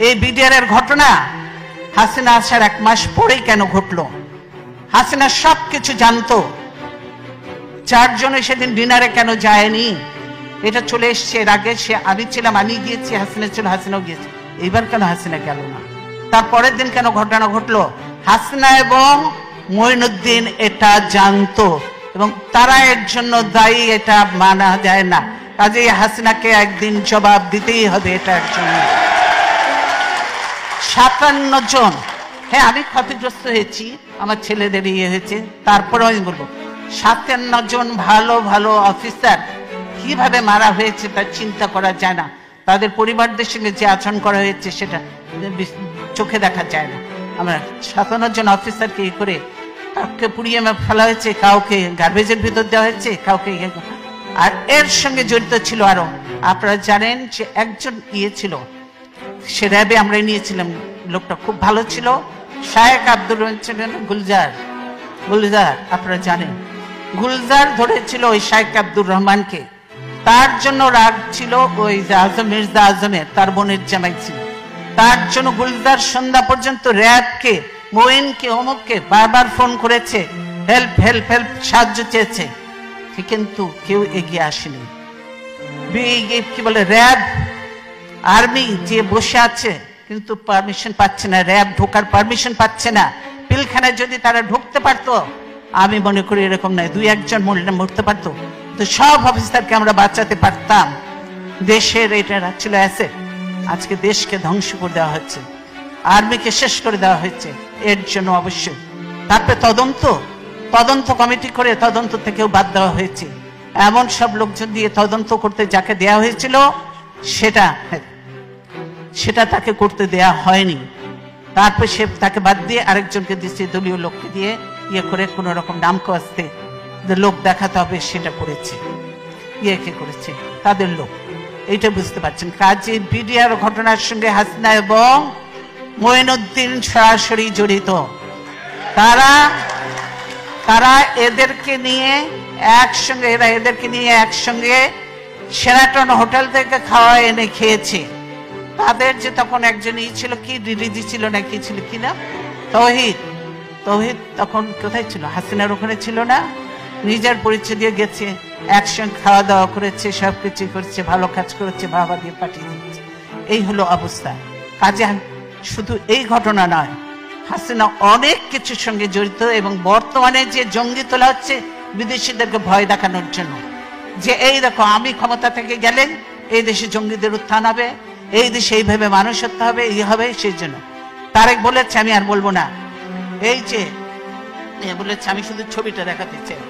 এই বিডিআর এর ঘটনা হাসিনা আসার 1 মাস পরেই কেন ঘটলো? হাসিনা সবকিছু জানতো। 4 জনে সেদিন ডিনারে কেন যায়নি? এটা চলে এসছে। এর আগে আমি ছিলাম, আমি গিয়েছি, হাসিনা ছিল, হাসিনাও গিয়েছে। এইবার কেন হাসিনা গেল না? তারপরের দিন কেন ঘটনা ঘটলো? হাসিনা এবং মঈনুদ্দিন এটা জানতো এবং তারা এর জন্য দায়ী, এটা মানা যায় না। কাজেই হাসিনাকে একদিন জবাব দিতেই হবে এটার জন্য। 57 জন, হ্যাঁ আমি ক্ষতিগ্রস্ত হয়েছি, আমার ছেলেদের ইয়ে হয়েছে, তারপরেও আমি বলবো 57 জন ভালো ভালো অফিসার কিভাবে মারা হয়েছে তা চিন্তা করা যায় না। তাদের পরিবারদের সঙ্গে যে আচরণ করা হয়েছে সেটা চোখে দেখা যায় না। আমরা 57 জন অফিসারকে ই করে কাউকে পুড়িয়ে ফেলা হয়েছে, কাউকে গার্বেজের ভিতর দেওয়া হয়েছে, কাউকে আর এর সঙ্গে জড়িত ছিল আরো। আপনারা জানেন যে একজন ইয়ে ছিল, সে র্যাবে আমরা নিয়েছিলাম, লোকটা খুব ভালো ছিল, শায়েক আব্দুর রহমান গুলজার, আপনারা জানেন গুলজার ধরেছিল ওই শায়েক আব্দুর রহমানকে। তার জন্য রাগ ছিল ওই মির্জা আজমের, তার বোনের জামাই ছিল। তার জন্য গুলজার সন্ধ্যা পর্যন্ত র্যাবকে, মোয়েনকে, অমুককে বারবার ফোন করেছে, হেল্প হেল্প হেল্প, সাহায্য চেয়েছে, কিন্তু কেউ এগিয়ে আসেনি। কি বলে র্যাব আর্মি যে বসে আছে কিন্তু পারমিশন পাচ্ছে না, র্যাব ঢোকার পারমিশন পাচ্ছে না। পিলখানায় যদি তারা ঢুকতে পারতো, আমি মনে করি এরকম নয়, 2-1 জন মরতে পারতো, তো সব অফিসারকে আমরা বাঁচাতে পারতাম। দেশের এটা ছিল অ্যাসেট। আজকে দেশকে ধ্বংস করে দেওয়া হচ্ছে, আর্মিকে শেষ করে দেওয়া হয়েছে। এর জন্য অবশ্যই তারপরে তদন্ত কমিটি করে তদন্ত থেকেও বাদ দেওয়া হয়েছে। এমন সব লোকজন দিয়ে তদন্ত করতে যাকে দেওয়া হয়েছিল সেটা তাকে করতে দেয়া হয়নি। তারপর সে তাকে বাদ দিয়ে আরেকজনকে দিচ্ছে, দলীয় লোককে দিয়ে ইয়ে করে কোন রকম নাম কাস্তে লোক দেখাতে হবে, সেটা করেছে। কে করেছে? তাদের লোক। এইটা বুঝতে পারছেন। কাজে বিডিআর ঘটনার সঙ্গে হাসিনা এবং মঈনুদ্দিন সরাসরি জড়িত। তারা এদেরকে নিয়ে একসঙ্গে শেরাটন হোটেল থেকে খাওয়া এনে খেয়েছে। তাদের যে তখন একজন ছিল, কি ডিডি ছিল না কি ছিল কিনা, তৌহিদ তখন কোথায় ছিল? হাসিনার ওখানে ছিল না? নিজের পরিচয় দিয়ে গেছে, একসঙ্গে খাওয়া দাওয়া করেছে, সবকিছু করেছে, ভালো কাজ করেছে, বাবা দিয়ে পাঠিয়ে দিচ্ছে। এই হলো অবস্থা। কাজে শুধু এই ঘটনা নয়, হাসিনা অনেক কিছুর সঙ্গে জড়িত। এবং বর্তমানে যে জঙ্গি তোলা হচ্ছে বিদেশিদেরকে ভয় দেখানোর জন্য, যে এই দেখো আমি ক্ষমতা থেকে গেলে এই দেশে জঙ্গিদের উত্থান হবে, এই দেশে এইভাবে মানুষ হতে হবে, এই হবে, সেই জন্য তারেক বলেছে, আমি আর বলবো না, এই যে বলেছে, আমি শুধু ছবিটা দেখাতে চাই,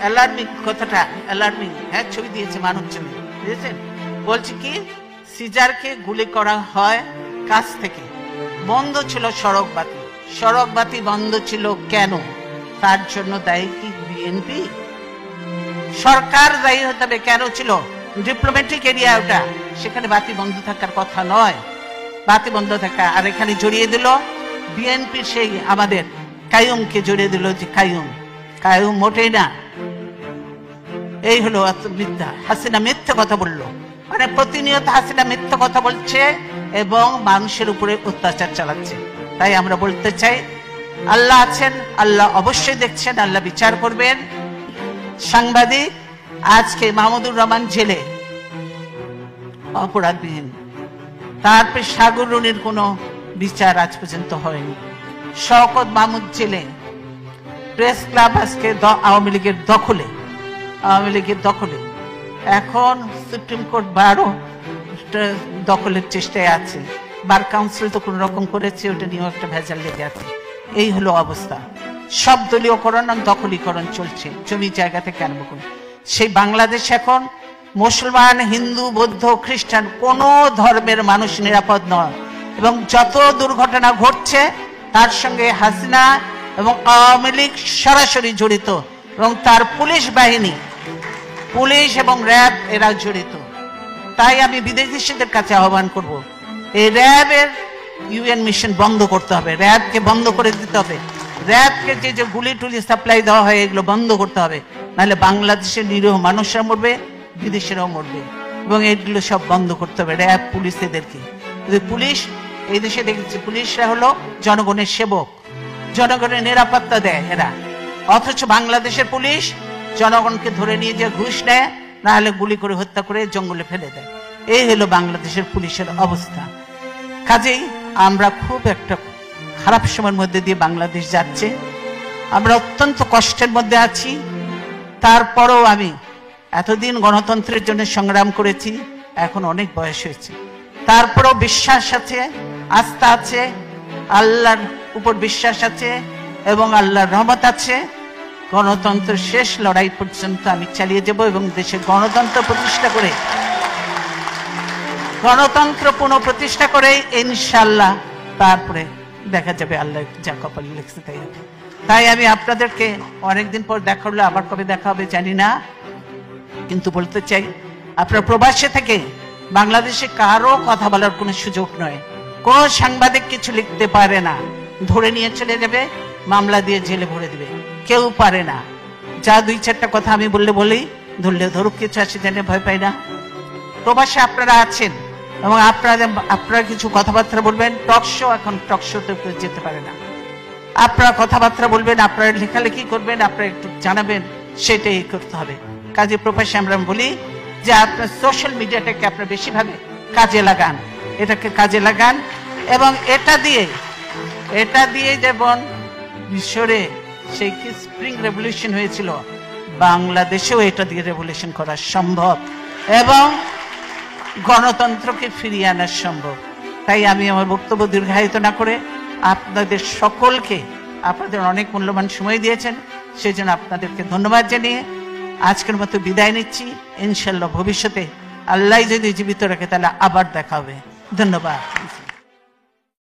অ্যালার্মিং কথাটা, অ্যালার্মিং, হ্যাঁ ছবি দিয়েছে মানব ছবি, বুঝেছেন? বলছে কি, সিজারকে গুলি করা হয় কাছ থেকে, বন্ধ ছিল সড়ক বাতি বন্ধ ছিল কেন? তার জন্য দায়ী কি বিএনপি? সরকার দায়ী হতে হবে। কেন ছিল? ডিপ্লোম্যাটিক এরিয়া ওটা, সেখানে বাতি বন্ধ থাকার কথা নয়, বাতি বন্ধ থাকা। আর এখানে জড়িয়ে দিল বিএনপি, সেই আমাদের কাইয়ুমকে জড়িয়ে দিল, যে কাইয়ুম মোটেই না। এই হলো মিথ্যা। হাসিনা মিথ্যা কথা বললো, মানে প্রতিনিয়ত হাসিনা মিথ্যা কথা বলছে এবং মানুষের উপরে অত্যাচার চালাচ্ছে। তাই আমরা বলতে চাই, আল্লাহ আছেন, আল্লাহ অবশ্যই দেখছেন, আল্লাহ বিচার করবেন। সাংবাদিক আজকে মাহমুদুর রহমান জেলে অপরাধবিহীন, তারপর সাগর রুনির কোনো বিচার আজ পর্যন্ত হয়নি, শওকত মাহমুদ জেলে, প্রেস ক্লাব আজকে আওয়ামী লীগের দখলে, এখন সুপ্রিম কোর্ট বারও দখলের চেষ্টায় আছে, বার কাউন্সিল তো কোন রকম করেছে, ওটা নিয়েও একটা ভেজাল লেগে আছে। এই হলো অবস্থা। সব দলীয়করণ, দখলীকরণ চলছে, জমি জায়গা থেকে আরম্ভ করে। সেই বাংলাদেশ এখন মুসলমান, হিন্দু, বৌদ্ধ, খ্রিস্টান কোন ধর্মের মানুষ নিরাপদ নয়। এবং যত দুর্ঘটনা ঘটছে তার সঙ্গে হাসিনা এবং আওয়ামী লীগ সরাসরি জড়িত, এবং তার পুলিশ বাহিনী, পুলিশ এবং র্যাব এরা জড়িত। তাই আমি বিদেশিদের কাছে আহ্বান করব, এই র্যাবের ইউএন মিশন বন্ধ করতে হবে, র্যাবকে বন্ধ করে দিতে হবে। র্যাবকে যে গুলি টুলি সাপ্লাই দেওয়া হয় এগুলো বন্ধ করতে হবে, নাহলে বাংলাদেশের নিরীহ মানুষরা মরবে, বিদেশেরাও মরবে। এবং এগুলো সব বন্ধ করতে হবে, র্যাব পুলিশ এদেরকে। পুলিশ, এই দেশে দেখেছি পুলিশরা হলো জনগণের সেবক, জনগণের নিরাপত্তা দেয় এরা। অথচ বাংলাদেশের পুলিশ জনগণকে ধরে নিয়ে যে ঘুষ নেয়, না হলে গুলি করে হত্যা করে জঙ্গলে ফেলে দেয়। এই হলো বাংলাদেশের পুলিশের অবস্থা। কাজেই আমরা খুব একটা খারাপ সময়ের মধ্যে দিয়ে বাংলাদেশ যাচ্ছে। আমরা অত্যন্ত কষ্টের মধ্যে আছি। তারপরেও আমি এতদিন গণতন্ত্রের জন্য সংগ্রাম করেছি, এখন অনেক বয়স হয়েছে, তারপরেও বিশ্বাস আছে, আস্থা আছে, আল্লাহর উপর বিশ্বাস আছে এবং আল্লাহর রহমত আছে। গণতন্ত্রের শেষ লড়াই পর্যন্ত আমি চালিয়ে যাব এবং দেশে গণতন্ত্র প্রতিষ্ঠা করে, গণতন্ত্র পুনঃপ্রতিষ্ঠা করে ইনশাআল্লাহ তারপরে দেখা যাবে আল্লাহ যা কপালে লিখছে তাই হবে। তাই আমি আপনাদেরকে অনেকদিন পর দেখা হলো, আবার কবে দেখা হবে জানি না, কিন্তু বলতে চাই আপনার প্রবাসে থেকে বাংলাদেশে কারো কথা বলার কোনো সুযোগ নয়। কোন সাংবাদিক কিছু লিখতে পারে না, ধরে নিয়ে চলে যাবে, মামলা দিয়ে জেলে ভরে দিবে, কেউ পারে না। যা দুই চারটা কথা আমি বলি, ধরলে ধরুক, কিছু আসে জানে ভয় পাই না। প্রবাসে আপনারা আছেন এবং আপনারা কিছু কথাবার্তা বলবেন, টকশো, এখন টকশোতে যেতে পারে না, আপনারা কথাবার্তা বলবেন, আপনারা লেখালেখি করবেন, আপনারা একটু জানাবেন, সেটাই করতে হবে। কাজে প্রবাসে আমরা বলি যে আপনার সোশ্যাল মিডিয়াটাকে আপনারা বেশিভাবে কাজে লাগান, এটাকে কাজে লাগান এবং এটা দিয়ে যেমন মিশরে সেই কি স্প্রিং রেভলিউশন হয়েছিল, বাংলাদেশেও এটা দিয়ে রেভলিউশন করা সম্ভব এবং গণতন্ত্রকে ফিরিয়ে আনা সম্ভব। তাই আমি আমার বক্তব্য দীর্ঘায়িত না করে আপনাদের সকলকে, আপনাদের অনেক মূল্যবান সময় দিয়েছেন, সেই জন্য আপনাদেরকে ধন্যবাদ জানিয়ে আজকের মতো বিদায় নিচ্ছি। ইনশাল্লাহ ভবিষ্যতে আল্লাহ যদি জীবিত রাখে তাহলে আবার দেখা হবে। ধন্যবাদ।